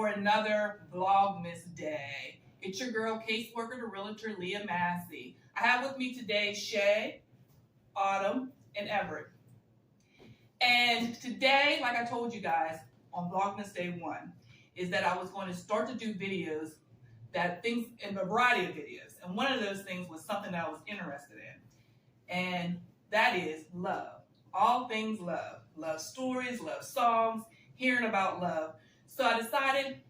for another Vlogmas day. It's your girl, caseworker, the realtor, Leah Massey. I have with me today Shay, Autumn, and Everett. And today, like I told you guys on Vlogmas Day 1, is that I was going to start to do videos, in a variety of videos. And one of those things was something that I was interested in. And that is love. All things love. Love stories, love songs, hearing about love. So I decided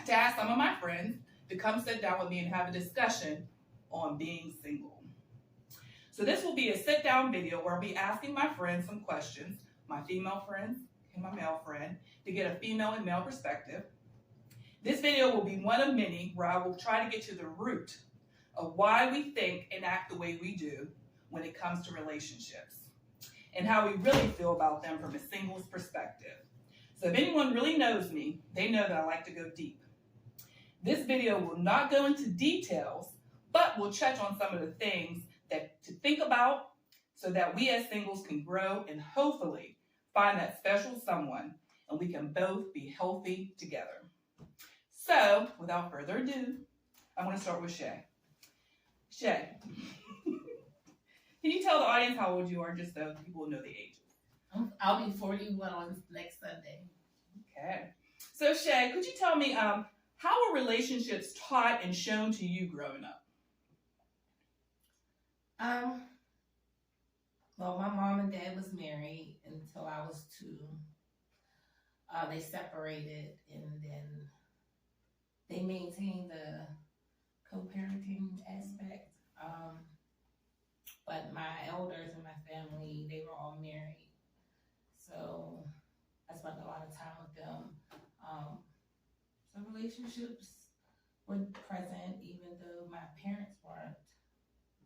to ask some of my friends to come sit down with me and have a discussion on being single. So this will be a sit-down video where I'll be asking my friends some questions, my female friends and my male friend, to get a female and male perspective. This video will be one of many where I will try to get to the root of why we think and act the way we do when it comes to relationships, and how we really feel about them from a single's perspective. So if anyone really knows me, they know that I like to go deep. This video will not go into details, but will touch on some of the things that to think about so that we as singles can grow and hopefully find that special someone and we can both be healthy together. So without further ado, I'm going to start with Shay. Shay, can you tell the audience how old you are just so people know the ages? I'll be 41 on next Sunday. Okay. So Shay, could you tell me how were relationships taught and shown to you growing up? Well, my mom and dad was married until I was 2. They separated and then they maintained the co-parenting aspect. But my elders in my family, they were all married. So I spent a lot of time with them. So relationships were present even though my parents weren't.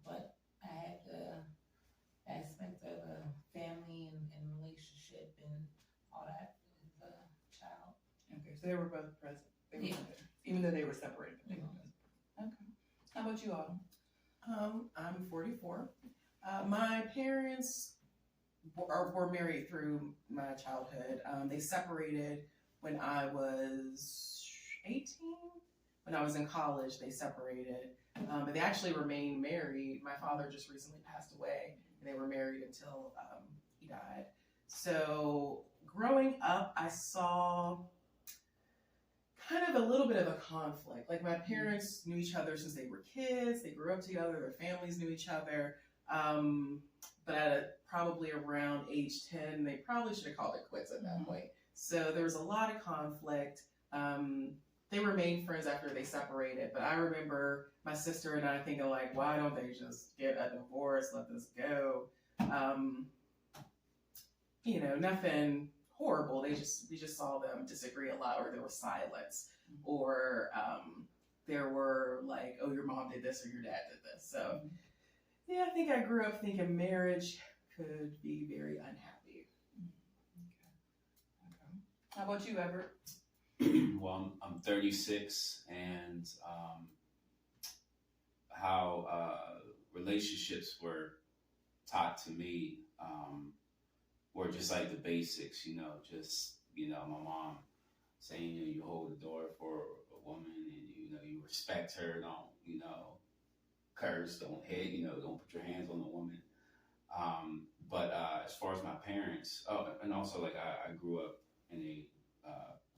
But I had the aspect of a family and relationship and all that as a child. Okay, so they were both present. They were Yeah. there, even though they were separated. They were Mhm. present. Okay. How about you, Autumn? I'm 44. My parents were married through my childhood. They separated when I was 18. When I was in college, they separated. But they actually remained married. My father just recently passed away, and they were married until he died. So growing up, I saw kind of a little bit of a conflict. Like my parents knew each other since they were kids. They grew up together. Their families knew each other. But at probably around age 10, they probably should have called it quits at that point. So there was a lot of conflict. They remained friends after they separated. But I remember my sister and I thinking like, why don't they just get a divorce? Let this go. You know, nothing horrible. We just saw them disagree a lot, or there was silence, or there were like, oh, your mom did this or your dad did this. So yeah, I think I grew up thinking marriage could be very unhappy. Okay. How about you, Everett? Well, I'm 36, and how relationships were taught to me were just like the basics, my mom saying, you hold the door for a woman and, you respect her, don't, curse, don't hit, don't put your hands on a woman. But as far as my parents, and also like I grew up in a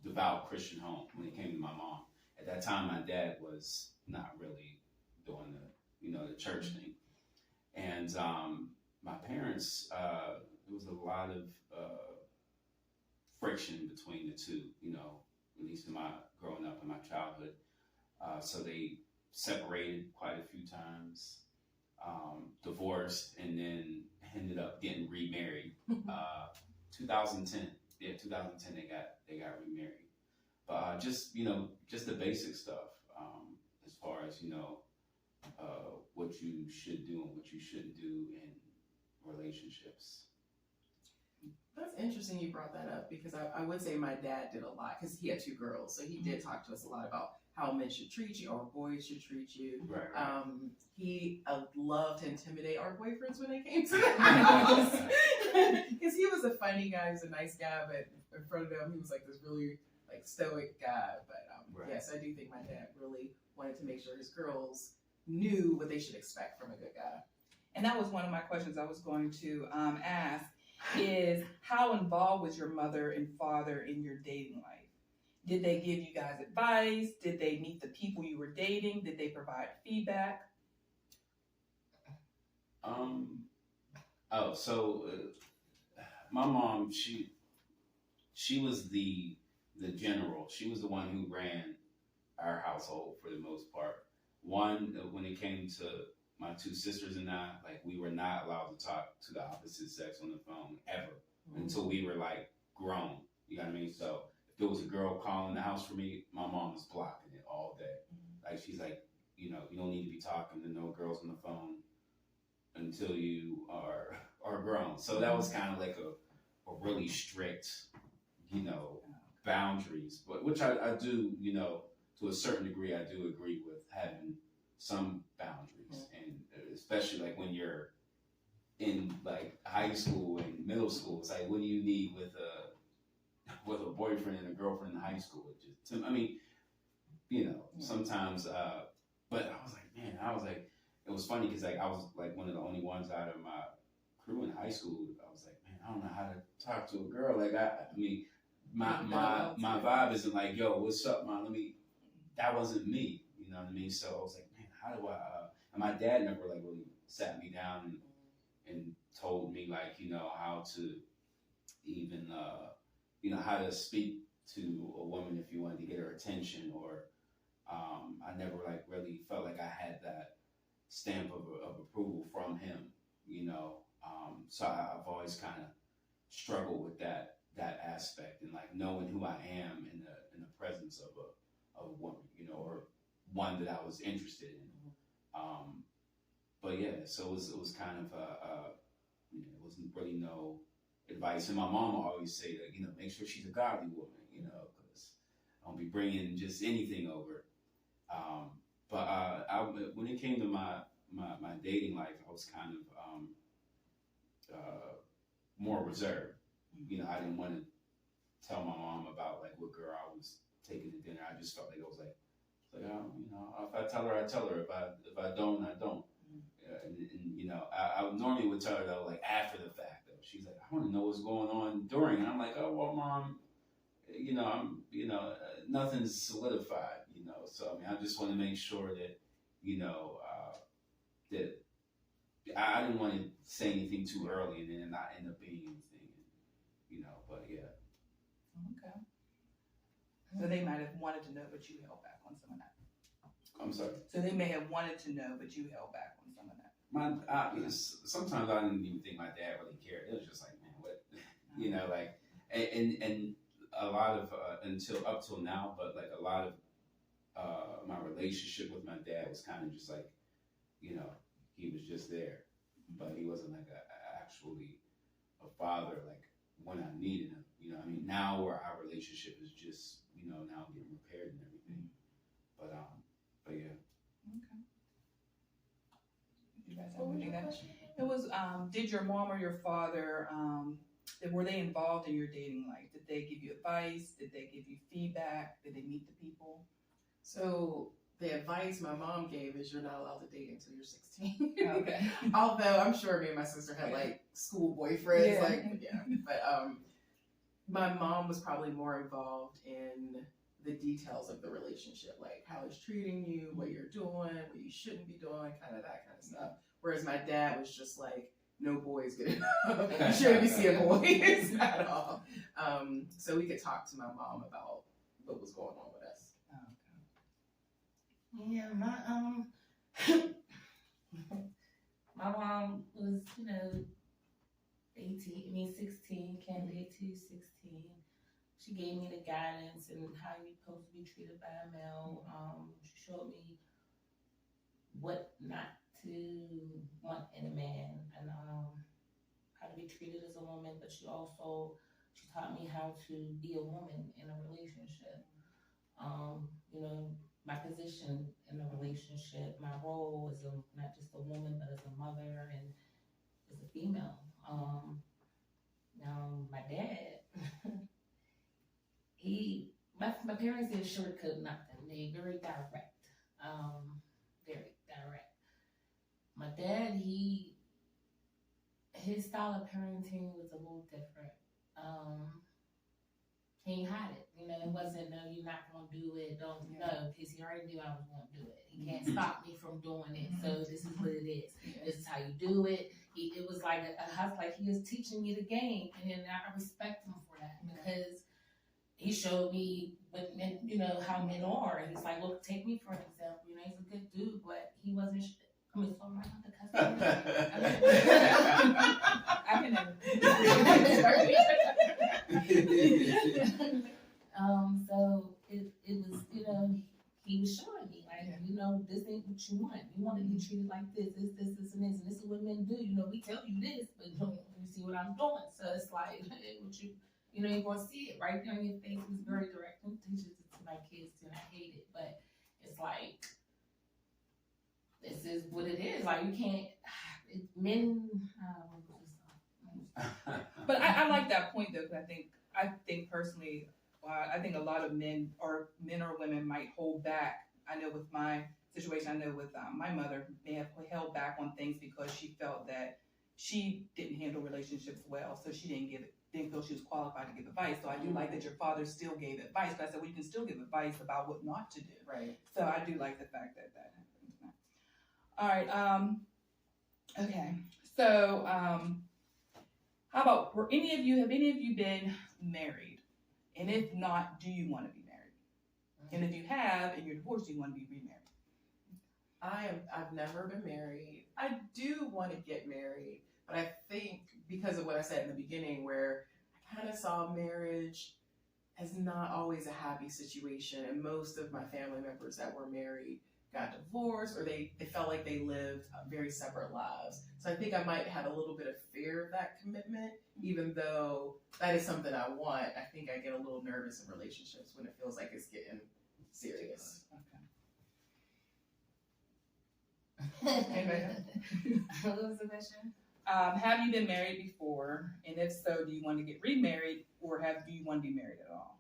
devout Christian home when it came to my mom. At that time, my dad was not really doing the church thing. And my parents, there was a lot of friction between the two, at least in my growing up in my childhood. So they separated quite a few times, divorced, and then ended up getting remarried. 2010, yeah, 2010 they got remarried. But just the basic stuff, as far as what you should do and what you shouldn't do in relationships. That's interesting you brought that up, because I would say my dad did a lot, because he had 2 girls, so he did talk to us a lot about how men should treat you or boys should treat you. Right. He loved to intimidate our boyfriends when they came to the house, because he was a funny guy, he was a nice guy, but in front of them he was like this really like stoic guy. But Right. yes, I do think my dad really wanted to make sure his girls knew what they should expect from a good guy. And that was one of my questions I was going to ask is how involved was your mother and father in your dating life? Did they give you guys advice? Did they meet the people you were dating? Did they provide feedback? My mom, she was the general. She was the one who ran our household for the most part. One, when it came to my two sisters and I, like, we were not allowed to talk to the opposite sex on the phone ever until we were like grown. You know what I mean? So if there was a girl calling the house for me, my mom was blocking it all day. Like, she's like, you know, you don't need to be talking to no girls on the phone until you are grown. So that was kind of like a really strict, you know, boundaries, but which I do, you know, to a certain degree, I do agree with having some boundaries, and especially like when you're in like high school and middle school, it's like, what do you need with a boyfriend and a girlfriend in high school? It just, I mean, you know, sometimes, but I was like, it was funny because like I was like one of the only ones out of my crew in high school. I was like, man, I don't know how to talk to a girl. Like I mean, my vibe isn't like, yo, what's up, man? That wasn't me. You know what I mean? So I was like, man, how do I? And my dad never like really sat me down and told me like, you know, how to even, you know, how to speak to a woman if you wanted to get her attention, or I never like really felt like I had that stamp of approval from him, you know. So I've always kind of struggled with that aspect, and like knowing who I am in the presence of a woman, you know, or one that I was interested in. But yeah, so it was kind of you know, it wasn't really no advice. And my mom always say that, you know, make sure she's a godly woman, you know, because I don't be bringing just anything over. But when it came to my dating life, I was kind of more reserved. You know, I didn't want to tell my mom about like what girl I was taking to dinner. I just felt like it was like you know, if I tell her, I tell her. If I don't, I don't. And you know, I normally would tell her though, like after the fact though. She's like, I want to know what's going on during, and I'm like, oh well, mom, you know, nothing's solidified, you know. So I mean, I just want to make sure that, you know, that I didn't want to say anything too early and then not end up being anything, you know. But yeah. Okay. So they might have wanted to know, but you held back on some of that. I'm sorry. So they may have wanted to know, but you held back on some of that. Sometimes I didn't even think my dad really cared. It was just like, man, what, you know, like, and a lot of until up till now, but like a lot of my relationship with my dad was kind of just like, you know, he was just there, but he wasn't like actually a father like when I needed him. You know, I mean, now where our relationship is just, you know, now getting repaired and everything. But yeah. Okay. You guys have anything that? It was, did your mom or your father, were they involved in your dating life? Did they give you advice? Did they give you feedback? Did they meet the people? So the advice my mom gave is you're not allowed to date until you're 16. Okay. Although I'm sure me and my sister had like school boyfriends, But my mom was probably more involved in the details of the relationship, like how it's treating you, what you're doing, what you shouldn't be doing, kind of that kind of stuff. Whereas my dad was just like, no boys get enough. You shouldn't be seeing boys at all. So we could talk to my mom about what was going on with us. Yeah, my mom was, you know, 16, candidate to 16. She gave me the guidance and how you're supposed to be treated by a male. She showed me what not to want in a man and how to be treated as a woman, but she taught me how to be a woman in a relationship. You know, my position in a relationship, my role as not just a woman, but as a mother and as a female. Now, my dad, my parents didn't sugarcoat nothing. They very direct. Very direct. My dad, his style of parenting was a little different. He ain't hide it. You know, it wasn't, no, you're not going to do it. Don't, no, because he already knew I was going to do it. He can't stop me from doing it. So this is what it is. This is how you do it. It was like a house, like he was teaching me the game. And I respect him for that because he showed me what men, you know, how men are. And he's like, look, take me for an example. You know, he's a good dude, but he wasn't, I mean, so I'm not the customer. I can never. So it was, you know, he was showing me, like, you know, this ain't what you want. You want to be treated like this, and this, and this is what men do. You know, we tell you this, but you see what I'm doing. So it's like, what you know, you're going to see it right there in your face. It's very direct. And teaches it to my kids too, and I hate it. But it's like, this is what it is. Like, you can't, men, But I like that point though, because I think personally, I think a lot of men or women might hold back. I know with my situation, I know with my mother may have held back on things because she felt that she didn't handle relationships well, so she didn't feel she was qualified to give advice. So I do like that your father still gave advice. But I said, well, you can still give advice about what not to do. Right. So I do like the fact that happens. All right. Okay. So how about have any of you been married? And if not, do you want to be married? And if you have and you're divorced, do you want to be remarried? I've never been married. I do want to get married, but I think because of what I said in the beginning, where I kind of saw marriage as not always a happy situation, and most of my family members that were married got divorced, or they felt like they lived very separate lives. So I think I might have a little bit of fear of that commitment, even though that is something I want. I think I get a little nervous in relationships when it feels like it's getting serious. Okay. What was the question? Have you been married before? And if so, do you want to get remarried, or do you want to be married at all?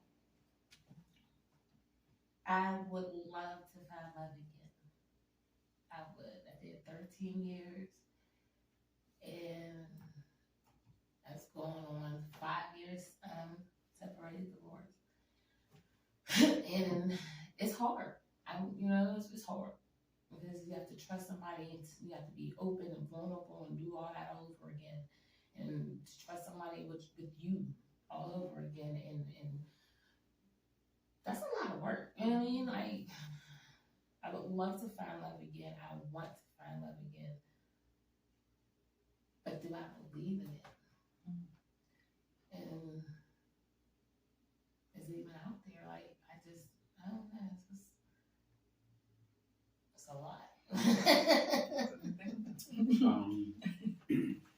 I would love to find love again. I would. I did 13 years, and that's going on 5 years separated, divorced. And it's hard. It's hard. Because you have to trust somebody, and you have to be open and vulnerable and do all that all over again. And to trust somebody with you all over again. And that's a lot of work. You know what I mean? Like, I would love to find love again. I want to find love again. But do I believe in it? And is it even out there? Like, I don't know. It's a lot.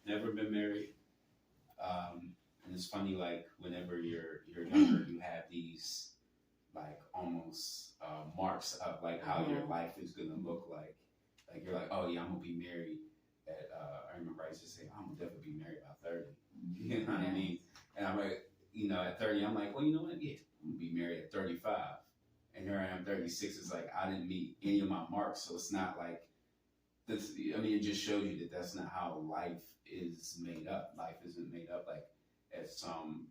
Never been married. And it's funny, like, whenever you're younger, you have these, like, almost marks of, like, how your life is going to look like. Like, you're like, oh, yeah, I'm going to be married at, I remember I used to say, I'm going to definitely be married by 30. You know what I mean? And I'm like, at 30, I'm like, well, you know what? Yeah, I'm going to be married at 35. And here I am, 36. It's like I didn't meet any of my marks, so it's not like this. I mean, it just shows you that that's not how life is made up. Life isn't made up like as some,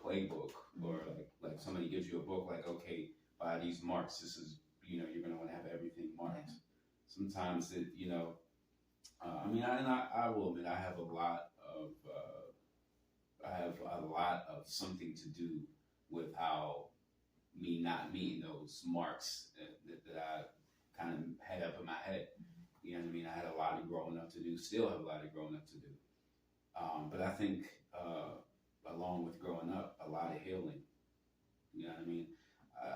playbook, or like somebody gives you a book like, okay, by these marks, this is, you're gonna want to have everything marked. Yeah. Sometimes it, I will admit I have a lot of something to do with how me not meeting those marks that I kind of had up in my head. You know what I mean? I had a lot of growing up to do, still have a lot of growing up to do. But I think along with growing up, a lot of healing. You know what I mean?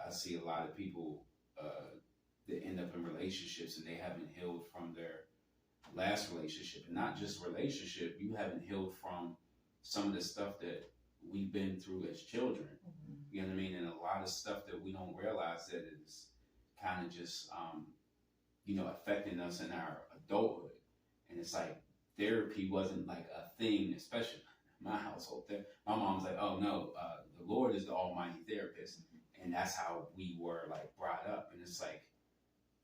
I see a lot of people that end up in relationships and they haven't healed from their last relationship. And not just relationship, you haven't healed from some of the stuff that we've been through as children. You know what I mean? And a lot of stuff that we don't realize that is kind of just, affecting us in our adulthood. And it's like therapy wasn't like a thing, especially in my household. My mom's like, oh no, the Lord is the almighty therapist. And that's how we were like brought up. And it's like,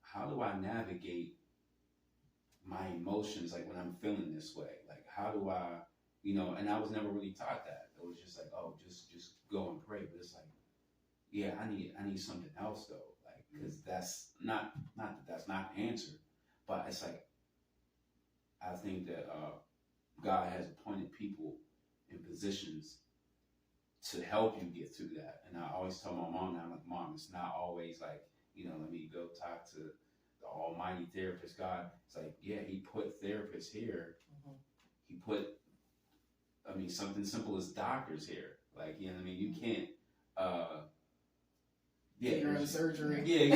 how do I navigate my emotions like when I'm feeling this way? Like, how do I, you know, and I was never really taught that. It was just like, oh, just go and pray. But it's like, yeah, I need something else though. Like, because that's not that that's not the answer, but it's like, I think that God has appointed people in positions to help you get through that. And I always tell my mom, I'm like, Mom, it's not always like, you know, let me go talk to the almighty therapist God. It's like, yeah, he put therapists here. Mhm. He put, I mean, something simple as doctors here. Like, you know what I mean? You can't, Get your own surgery. You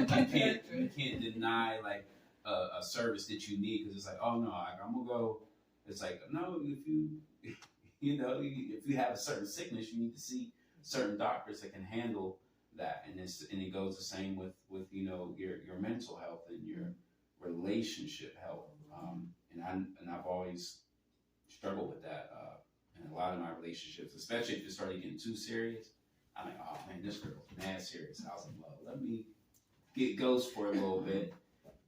can't deny like a service that you need because it's like, oh no, I'm gonna go. It's like, no, if you, you know, if you have a certain sickness, you need to see certain doctors that can handle that. And it goes the same with you know your mental health and your relationship health. And I've always struggled with that in a lot of my relationships, especially if it started getting too serious. I'm like, oh man, this girl's mad serious. I was like, well, let me get ghost for a little bit.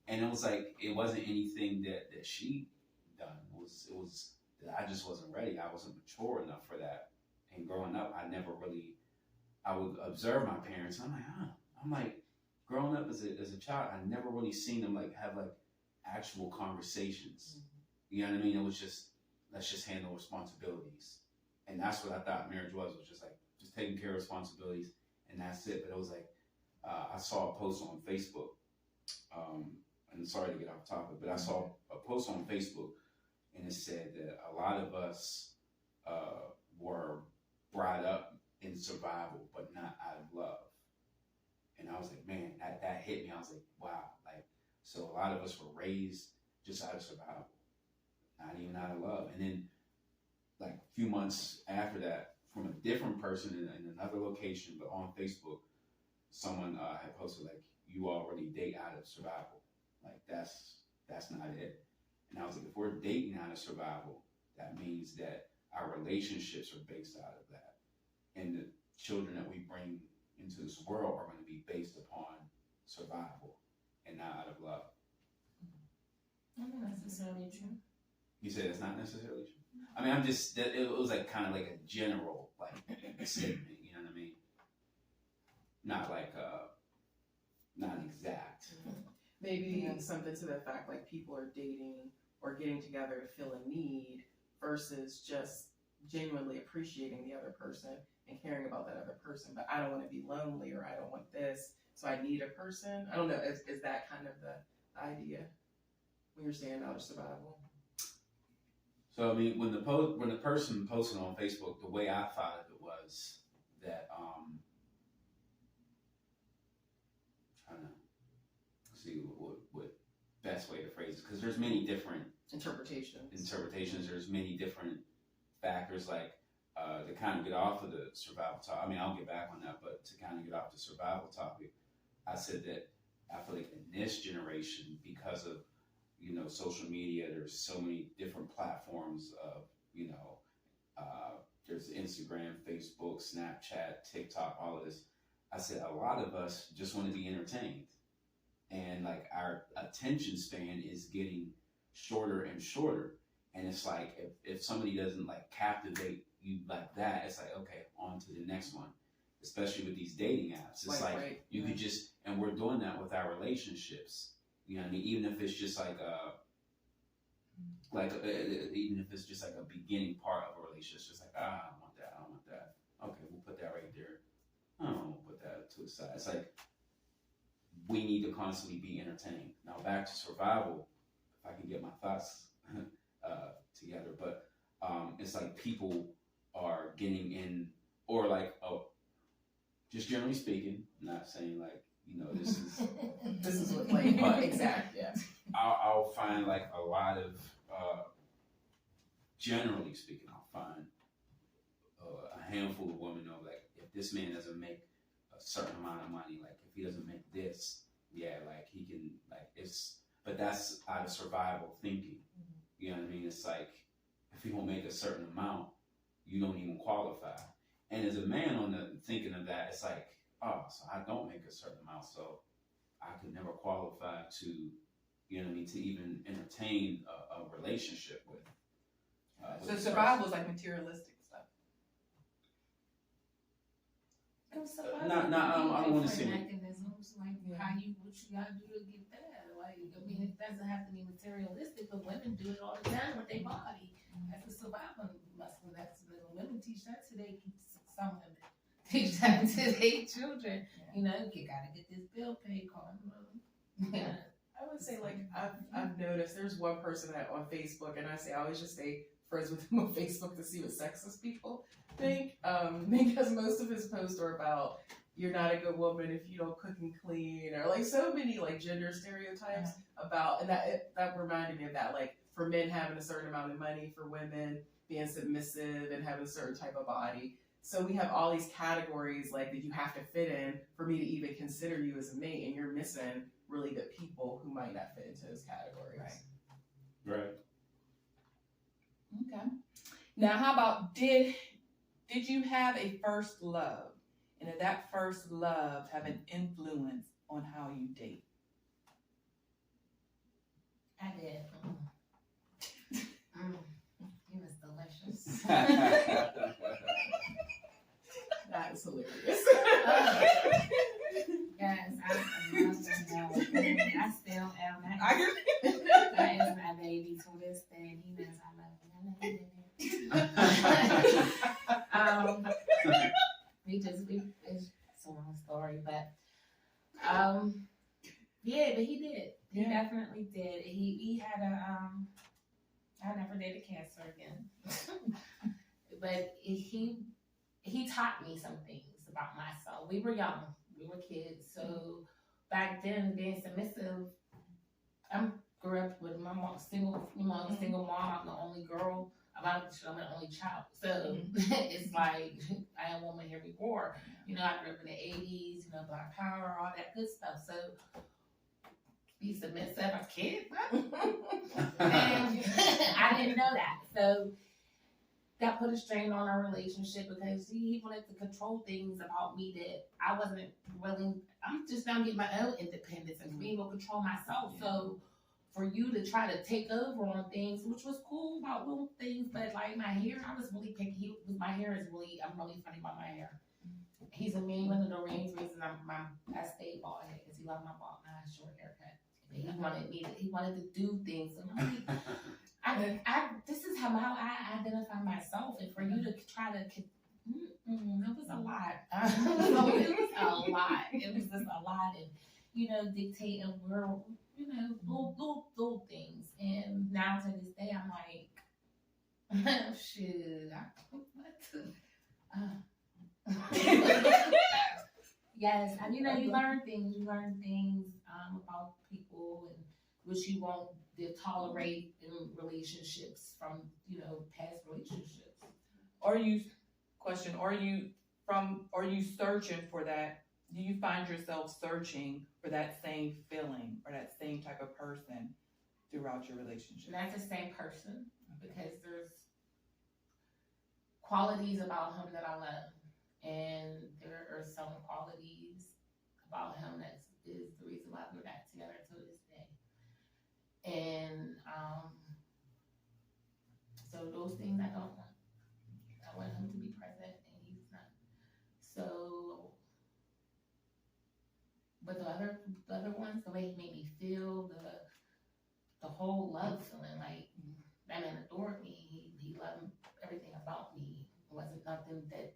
And it was like, it wasn't anything that she done. It was that I just wasn't ready. I wasn't mature enough for that. And growing up, I would observe my parents. And I'm like, growing up as a child, I never really seen them like have like actual conversations. You know what I mean? It was just, let's just handle responsibilities. And that's what I thought marriage was just like, just taking care of responsibilities, and that's it. But it was like, I saw a post on Facebook, and sorry to get off topic, but I saw a post on Facebook, and it said that a lot of us were brought up in survival, but not out of love. And I was like, man, that hit me. I was like, wow, like, so a lot of us were raised just out of survival, not even out of love. And then, like a few months after that, from a different person in another location, but on Facebook, someone had posted like, you already date out of survival. Like that's not it. And I was like, if we're dating out of survival, that means that our relationships are based out of that. And the children that we bring into this world are going to be based upon survival and not out of love. Not necessarily true. You said it's not necessarily true? I mean, it was like kind of like a general like statement, you know what I mean? Not like, not exact. Maybe something to the fact like people are dating or getting together to fill a need versus just genuinely appreciating the other person and caring about that other person. But I don't want to be lonely, or I don't want this, so I need a person. I don't know. Is that kind of the idea when you're saying out of survival? So I mean, when the person posted on Facebook, the way I thought of it was that trying to see what best way to phrase it, because there's many different interpretations. There's many different factors, like to kind of get off of the survival topic. I mean, I'll get back on that, but to kind of get off the survival topic, I said that I feel like in this generation, because of social media, there's so many different platforms of, there's Instagram, Facebook, Snapchat, TikTok, all of this. I said a lot of us just want to be entertained. And like our attention span is getting shorter and shorter. And it's like, if somebody doesn't like captivate you like that, it's like, okay, on to the next one. Especially with these dating apps. It's like you could just, and we're doing that with our relationships. You know what I mean? Even if it's just like even if it's just like a beginning part of a relationship, it's just like, I don't want that. Okay, we'll put that right there. I don't want to put that to the side. It's like, we need to constantly be entertained. Now back to survival, if I can get my thoughts together, but it's like people are getting in, or like, just generally speaking, I'm not saying like, this is this is what like exact, yeah. I'll find like a lot of generally speaking, I'll find a handful of women know like, if this man doesn't make a certain amount of money, like if he doesn't make this, yeah, like he can, like but that's out of survival thinking. You know what I mean? It's like, if you don't make a certain amount, you don't even qualify. And as a man on the thinking of that, it's like, oh, so I don't make a certain amount, so I could never qualify to, you know what I mean, to even entertain a relationship with. So survival is like materialistic stuff. I don't want to say mechanisms, like how you, what you gotta do to get that. Like, I mean, it doesn't have to be materialistic, but women do it all the time with their body. That's a survival muscle. That's women teach that to some women teach that to their children. You know, you gotta get this bill paid. Yeah. I would say, like, I've noticed there's one person on Facebook, and I always just stay friends with him on Facebook to see what sexist people think, because most of his posts are about you're not a good woman if you don't cook and clean, or like so many like gender stereotypes about, and that reminded me of that, like for men having a certain amount of money, for women being submissive and having a certain type of body. So we have all these categories like that you have to fit in for me to even consider you as a mate, and you're missing really good people who might not fit into those categories. Right. Okay. Now, how about did you have a first love, and did that first love have an influence on how you date? I did. It was delicious. That is hilarious. Yes, I love him. I still am. That is my baby to this day. He knows I love him. It's a long story, but yeah, but he did. He definitely did. He had I never dated cancer again. But he taught me some things about myself. We were young. We were kids. So back then, being submissive, I grew up with my mom, single mom. I'm the only girl. I'm the only child. So it's like, I am woman here before. You know, I grew up in the 80s, you know, Black Power, all that good stuff. So be submissive as a kid? What? And I didn't know that. So that put a strain on our relationship because he wanted to control things about me that I wasn't willing. I'm just now getting my own independence and being able to control myself. So for you to try to take over on things, which was cool about little things, but like my hair, I was really picky. My hair is really, I'm really funny about my hair. He's a main one of the main reasons I stayed bald head because he loved my short haircut. He wanted to do things. And really, this is how I identify myself, and for you to try to, it was a lot. It was a lot. It was just a lot, and you know, dictating where, you know, little things. And now to this day, I'm like, shit, yes, and you know, you learn things about people and which you won't tolerate in relationships from, you know, past relationships. Are you searching for that? Do you find yourself searching for that same feeling or that same type of person throughout your relationship? Not the same person, because there's qualities about him that I love, and there are some qualities about him that is the reason why we're not together to this day. And so those things I don't want. I want him to be present, and he's not. So, but the other ones, the way he made me feel, the whole love feeling, like that man adored me. He loved everything about me. It wasn't nothing that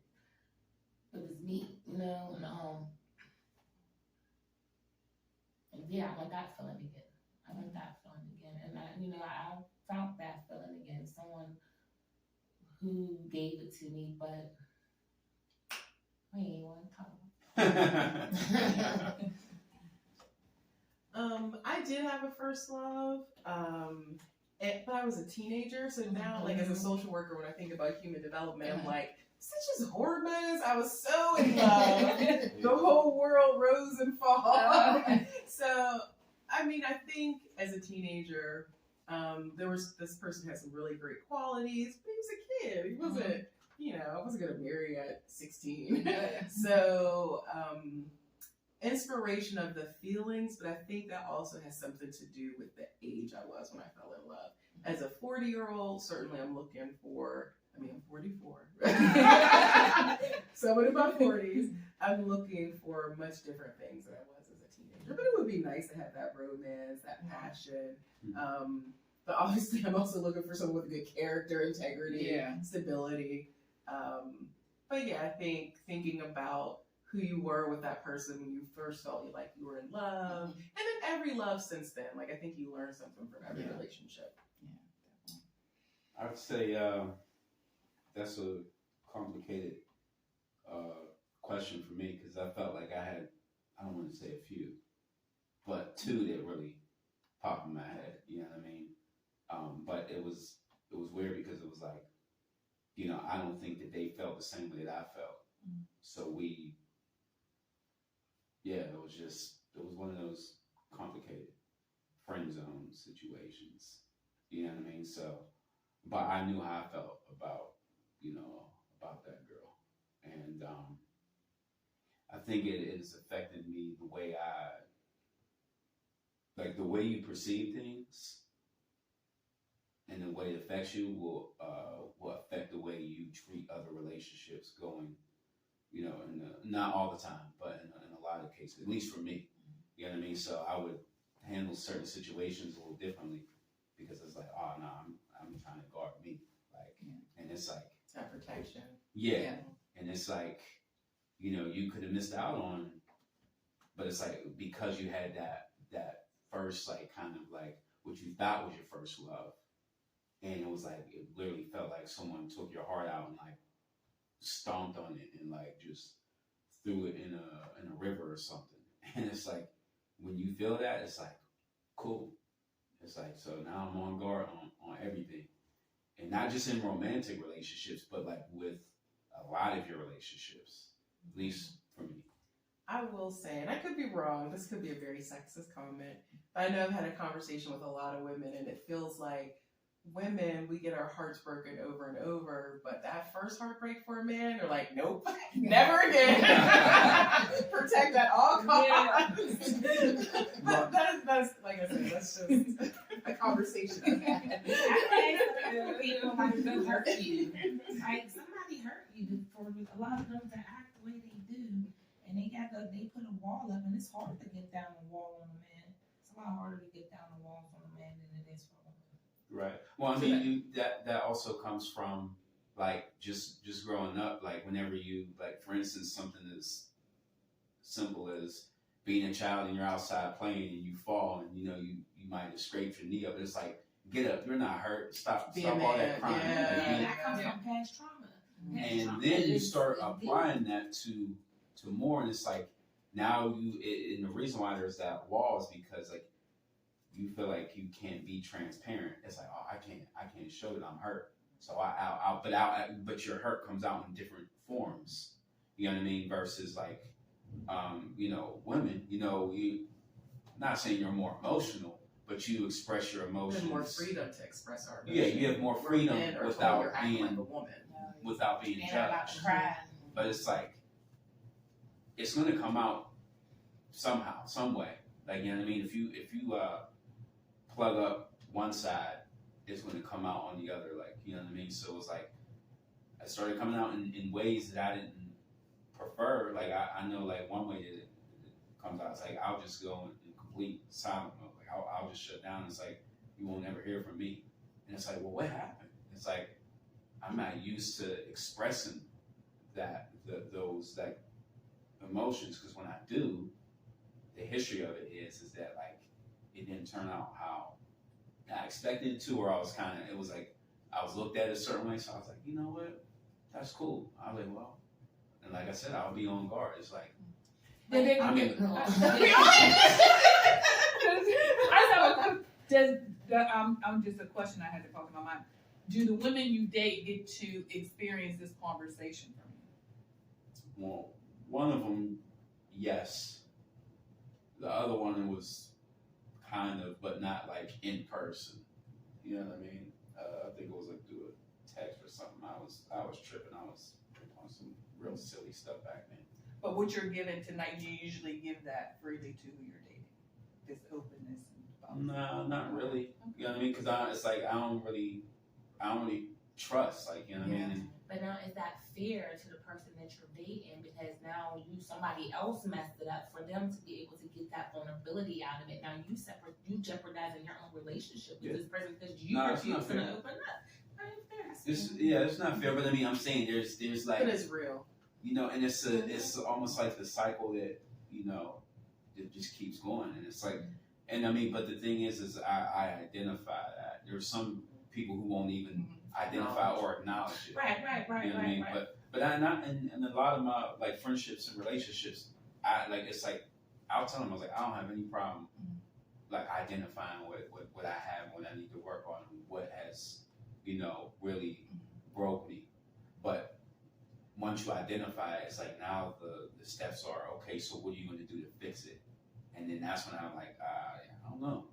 it was me, you know. And yeah, I want that feeling again. And I found that feeling again. Someone who gave it to me, but we ain't want to talk. I did have a first love, but I was a teenager. So now, like as a social worker, when I think about human development, I'm like, such as hormones. I was so in love. The whole world rose and fall. So, I mean, I think as a teenager, this person had some really great qualities, but he was a kid. He wasn't I wasn't gonna marry at 16. So, inspiration of the feelings, but I think that also has something to do with the age I was when I fell in love. As a 40-year-old, certainly I'm looking for, I'm 44. So I'm in my 40s. I'm looking for much different things than I was as a teenager. But it would be nice to have that romance, that passion. But obviously I'm also looking for someone with good character, integrity, stability. But yeah, I think thinking about who you were with that person when you first felt like you were in love, and then every love since then. Like, I think you learn something from every relationship. I would say that's a complicated question for me, because I felt like I had, I don't want to say a few, but two that really popped in my head. You know what I mean? But it was weird, because it was like, I don't think that they felt the same way that I felt. So it was one of those complicated friend zone situations. You know what I mean? So, but I knew how I felt about that girl. And I think it has affected me the way the way you perceive things, and the way it affects you will affect the way you treat other relationships going, not all the time, but in a lot of cases, at least for me. You know what I mean? So I would handle certain situations a little differently, because it's like, oh no, I'm trying to guard me, and it's like that protection. Yeah, and it's like, you could have missed out on, but it's like, because you had that first, kind of what you thought was your first love, and it was like, it literally felt like someone took your heart out and stomped on it and just threw it in a river or something. And it's like, when you feel that, it's like, cool. It's like, so now I'm on guard on everything. And not just in romantic relationships, but with a lot of your relationships, at least for me. I will say, and I could be wrong, this could be a very sexist comment, but I know I've had a conversation with a lot of women, and it feels like women, we get our hearts broken over and over, but that first heartbreak for a man, they're like, nope, never again. Protect at all costs. That's, like I said, that's just a conversation I've had. Somebody could hurt you. Like, somebody hurt you for a lot of them to act the way they do, and they put a wall up, and it's hard to get down the wall on a man. It's a lot harder to get down the walls on a man than it is for a woman. Right. Well, I mean, that also comes from just growing up. Whenever you for instance, something as simple as being a child and you're outside playing and you fall and you might have scraped your knee up. It's like, get up. You're not hurt. Stop all that crying. That comes from past trauma. And then you start applying that to more, and it's like, now and the reason why there's that wall is because you feel like you can't be transparent. It's like, oh, I can't show that I'm hurt. So but your hurt comes out in different forms. You know what I mean? Versus women, you not saying you're more emotional, but you express your emotions. You have more freedom to express our emotions. Yeah, you have more freedom without being like a woman. judged. But it's like, it's going to come out somehow, some way. You know what I mean? If you plug up one side, it's going to come out on the other. You know what I mean? So it's like, I started coming out in ways that I didn't prefer. I know one way that it comes out, it's like, I'll just go in complete silent mode. I'll just shut down. It's like, you won't ever hear from me. And it's like, well, what happened? It's like, I'm not used to expressing those emotions, because when I do, the history of it is that it didn't turn out how I expected it to, or I was it was like, I was looked at a certain way, so I was like, you know what, that's cool. I was like, well, and like I said, I'll be on guard. It's like, I'm just a question I had to pop in my mind. Do the women you date get to experience this conversation from you? Well, one of them, yes. The other one was kind of, but not in person. You know what I mean? I think it was through a text or something, I was tripping. I was on some real silly stuff back then. But what you're giving tonight, do you usually give that freely to who you're dating? This openness and No, not really. You know what I mean? Because it's like I don't really trust. Like, you know what I mean? But now is that fair to the person that you're dating, because now somebody else messed it up for them to be able to get that vulnerability out of it. Now you jeopardizing your own relationship with this person because you refuse to open up. That ain't fair. It's not fair. But I mean, I'm saying there's like, But it's real. you know, and it's almost like the cycle that, you know, it just keeps going, and it's like, and I mean, but the thing is I identify that there's some people who won't even identify or acknowledge it. Right. You know what I mean? But I not and a lot of my like friendships and relationships, it's like I'll tell them, I was like, I don't have any problem like identifying what I have, what I need to work on, what has, you know, really broke me. But once you identify it, it's like now the steps are, okay, so what are you going to do to fix it? And then that's when I'm like, I don't know.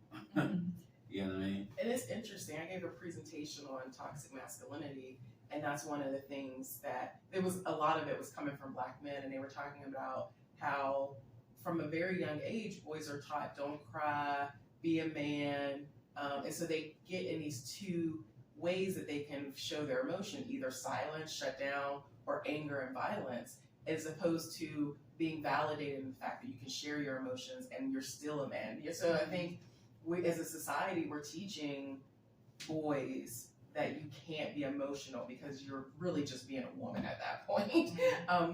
You know what I mean? And it's interesting. I gave a presentation on toxic masculinity, and that's one of the things that a lot of it was coming from Black men, and they were talking about how from a very young age, boys are taught don't cry, be a man, and so they get in these two ways that they can show their emotion, either silence, shut down, or anger and violence, as opposed to being validated in the fact that you can share your emotions and you're still a man. So I think we, as a society, we're teaching boys that you can't be emotional because you're really just being a woman at that point.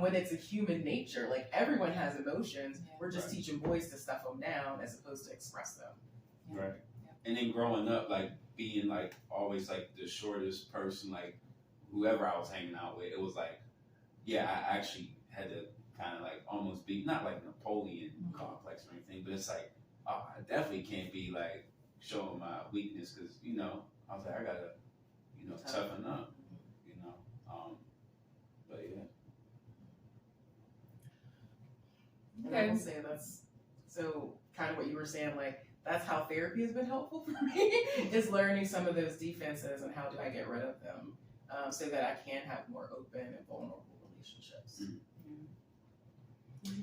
When it's a human nature, like everyone has emotions, we're just teaching boys to stuff them down as opposed to express them. Right. And then growing up, like being like always like the shortest person, like whoever I was hanging out with, it was like, yeah, I actually had to kind of like almost be, not like Napoleon complex or anything, but it's like, oh, I definitely can't be like showing my weakness because, you know, I was like, I gotta, you know, toughen up, you know. But yeah. And I will say that's, so kind of what you were saying, like, that's how therapy has been helpful for me, is learning some of those defenses and how do I get rid of them, so that I can have more open and vulnerable relationships.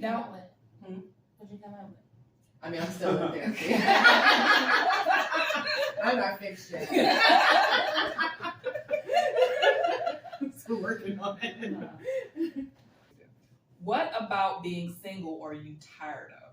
Now, what'd you come up with? I mean, I'm still in therapy. I'm not fixed yet. I'm still working on it. What about being single are you tired of?